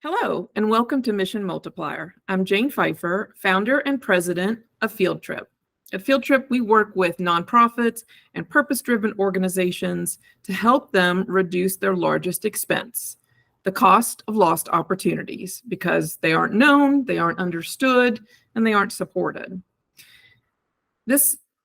Hello, and welcome to Mission Multiplier. I'm Jane Pfeiffer, founder and president of Fieldtrip. At Fieldtrip, we work with nonprofits and purpose-driven organizations to help them reduce their largest expense, the cost of lost opportunities, because they aren't known, they aren't understood, and they aren't supported.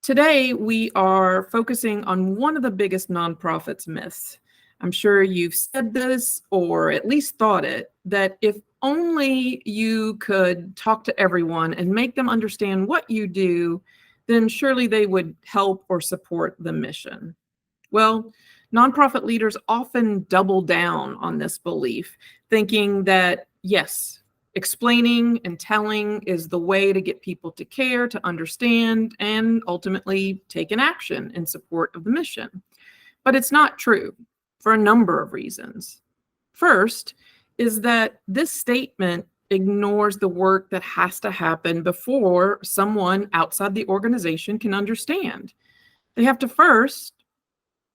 Today, we are focusing on one of the biggest nonprofits myths. I'm sure you've said this or at least thought it, that if only you could talk to everyone and make them understand what you do, then surely they would help or support the mission. Well, nonprofit leaders often double down on this belief, thinking that, yes, explaining and telling is the way to get people to care, to understand, and ultimately take an action in support of the mission. But it's not true for a number of reasons. First is that this statement ignores the work that has to happen before someone outside the organization can understand. They have to first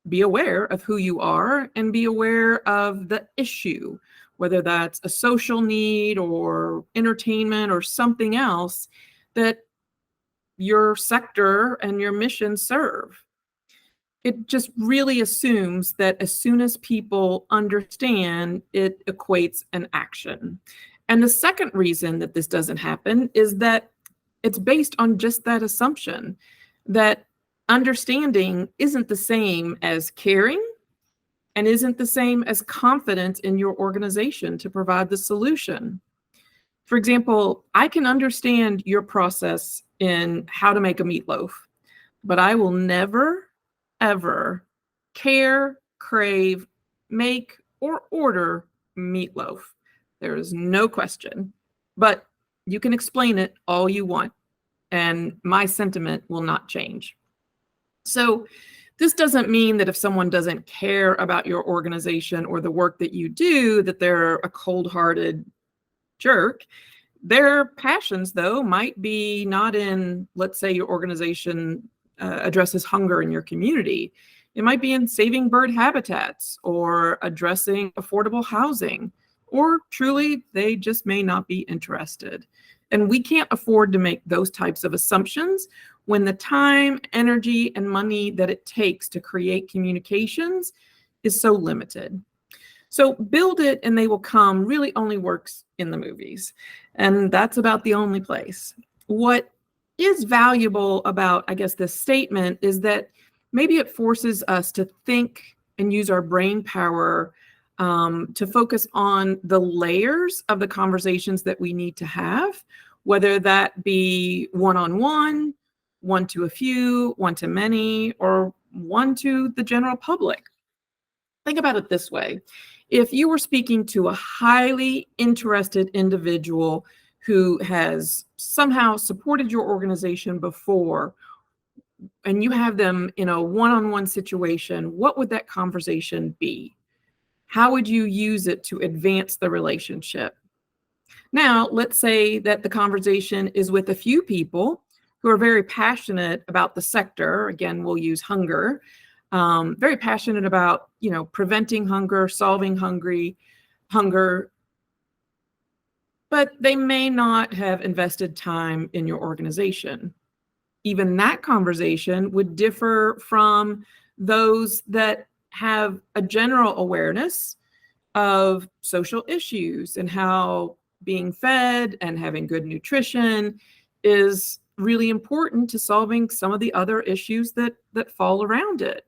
be aware of who you are and be aware of the issue, whether that's a social need or entertainment or something else that your sector and your mission serve. It just really assumes that as soon as people understand, it equates an action. And the second reason that this doesn't happen is that it's based on just that assumption, that understanding isn't the same as caring and isn't the same as confidence in your organization to provide the solution. For example, I can understand your process in how to make a meatloaf, but I will never, ever care, crave, make, or order meatloaf. There is no question. But you can explain it all you want, and my sentiment will not change. So this doesn't mean that if someone doesn't care about your organization or the work that you do, that they're a cold-hearted jerk. Their passions, though, might be not in, let's say, your organization addresses hunger in your community. It might be in saving bird habitats or addressing affordable housing, or truly, they just may not be interested. And we can't afford to make those types of assumptions when the time, energy, and money that it takes to create communications is so limited. So build it and they will come really only works in the movies. And that's about the only place. What is valuable about, I guess, this statement is that maybe it forces us to think and use our brain power to focus on the layers of the conversations that we need to have, whether that be one-on-one, one to a few, one to many, or one to the general public. Think about it this way. If you were speaking to a highly interested individual who has somehow supported your organization before, and you have them in a one-on-one situation, what would that conversation be? How would you use it to advance the relationship? Now, let's say that the conversation is with a few people who are very passionate about the sector. Again, we'll use hunger. Very passionate about, preventing hunger, solving hunger, but they may not have invested time in your organization. Even that conversation would differ from those that have a general awareness of social issues and how being fed and having good nutrition is really important to solving some of the other issues that fall around it.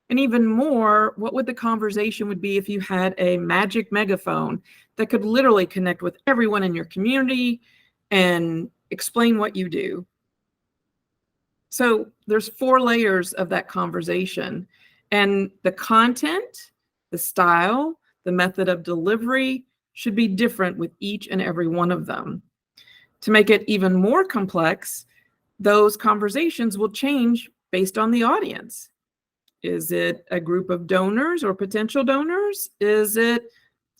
And even more, what would the conversation would be if you had a magic megaphone that could literally connect with everyone in your community and explain what you do? So there's 4 layers of that conversation, and the content, the style, the method of delivery should be different with each and every one of them. To make it even more complex, those conversations will change based on the audience. Is it a group of donors or potential donors? Is it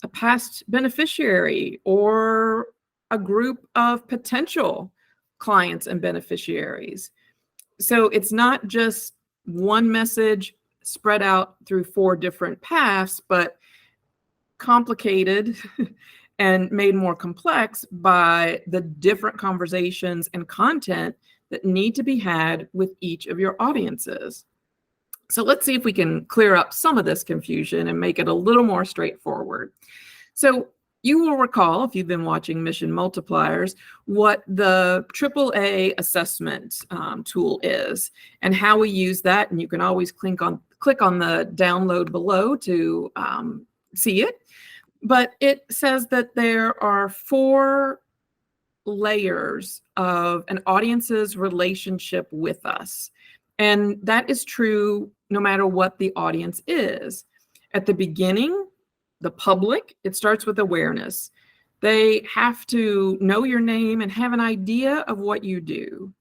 a past beneficiary or a group of potential clients and beneficiaries? So it's not just one message spread out through 4 different paths, but complicated and made more complex by the different conversations and content that need to be had with each of your audiences. So let's see if we can clear up some of this confusion and make it a little more straightforward. So you will recall, if you've been watching Mission Multipliers, what the AAA assessment tool is and how we use that. And you can always click on the download below to see it. But it says that there are 4 layers of an audience's relationship with us. And that is true no matter what the audience is. At the beginning, the public, it starts with awareness. They have to know your name and have an idea of what you do.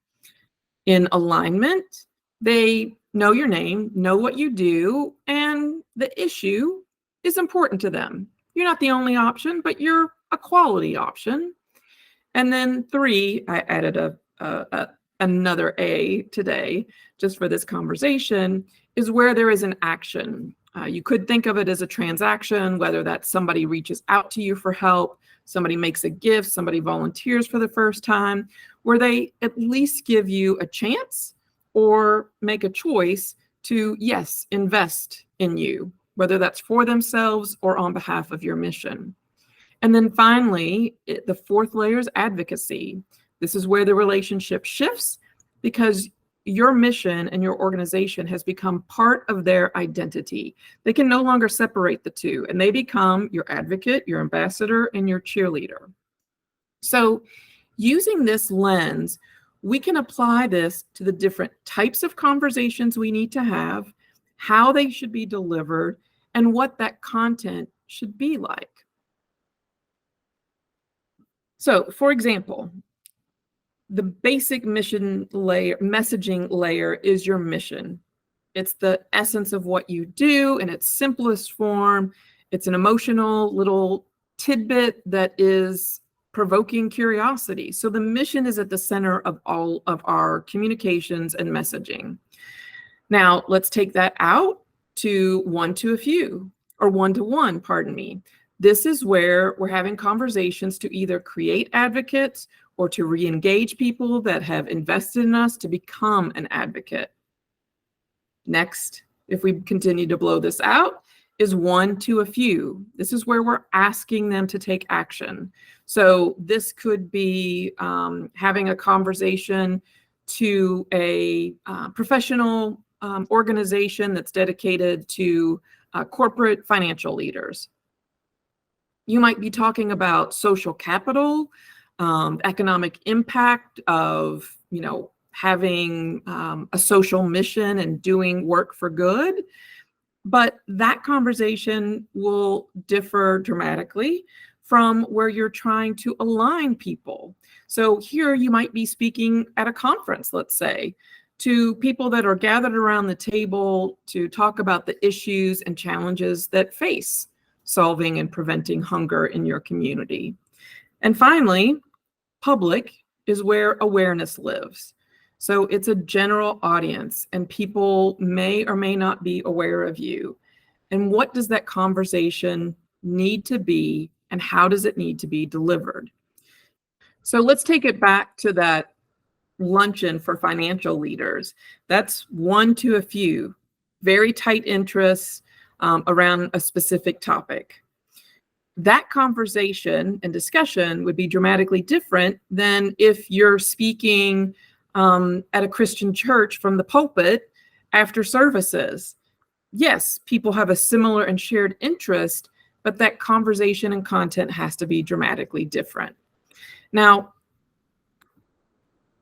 In alignment, they know your name, know what you do, and the issue is important to them. You're not the only option, but you're a quality option. And then 3, I added another A today, just for this conversation, is where there is an action. You could think of it as a transaction, whether that's somebody reaches out to you for help, somebody makes a gift, somebody volunteers for the first time, where they at least give you a chance or make a choice to, yes, invest in you, whether that's for themselves or on behalf of your mission. And then finally, the 4th layer is advocacy. This is where the relationship shifts because your mission and your organization has become part of their identity. They can no longer separate the two, and they become your advocate, your ambassador, and your cheerleader. So using this lens, we can apply this to the different types of conversations we need to have, how they should be delivered, and what that content should be like. So, for example, the basic mission layer, messaging layer is your mission. It's the essence of what you do in its simplest form. It's an emotional little tidbit that is provoking curiosity. So the mission is at the center of all of our communications and messaging. Now, let's take that out to one to a few, or one-to-one, pardon me. This is where we're having conversations to either create advocates or to re-engage people that have invested in us to become an advocate. Next, if we continue to blow this out, is one to a few. This is where we're asking them to take action. So this could be having a conversation to a professional organization that's dedicated to corporate financial leaders. You might be talking about social capital, economic impact of, having a social mission and doing work for good. But that conversation will differ dramatically from where you're trying to align people. So here you might be speaking at a conference, let's say, to people that are gathered around the table to talk about the issues and challenges that face solving and preventing hunger in your community. And finally, public is where awareness lives. So it's a general audience, and people may or may not be aware of you. And what does that conversation need to be, and how does it need to be delivered? So let's take it back to that luncheon for financial leaders. That's one to a few, very tight interests around a specific topic. That conversation and discussion would be dramatically different than if you're speaking at a Christian church from the pulpit after services. Yes, people have a similar and shared interest, but that conversation and content has to be dramatically different. Now,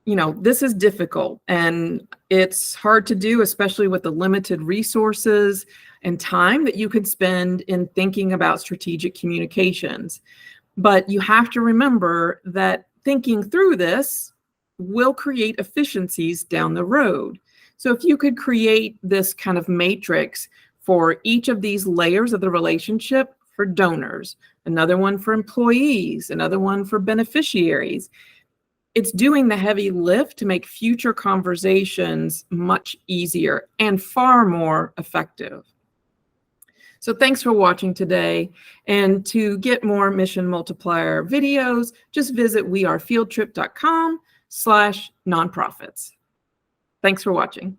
this is difficult and it's hard to do, especially with the limited resources and time that you could spend in thinking about strategic communications. But you have to remember that thinking through this will create efficiencies down the road. So if you could create this kind of matrix for each of these layers of the relationship for donors, another one for employees, another one for beneficiaries, it's doing the heavy lift to make future conversations much easier and far more effective. So thanks for watching today. And to get more Mission Multiplier videos, just visit wearefieldtrip.com/nonprofits. Thanks for watching.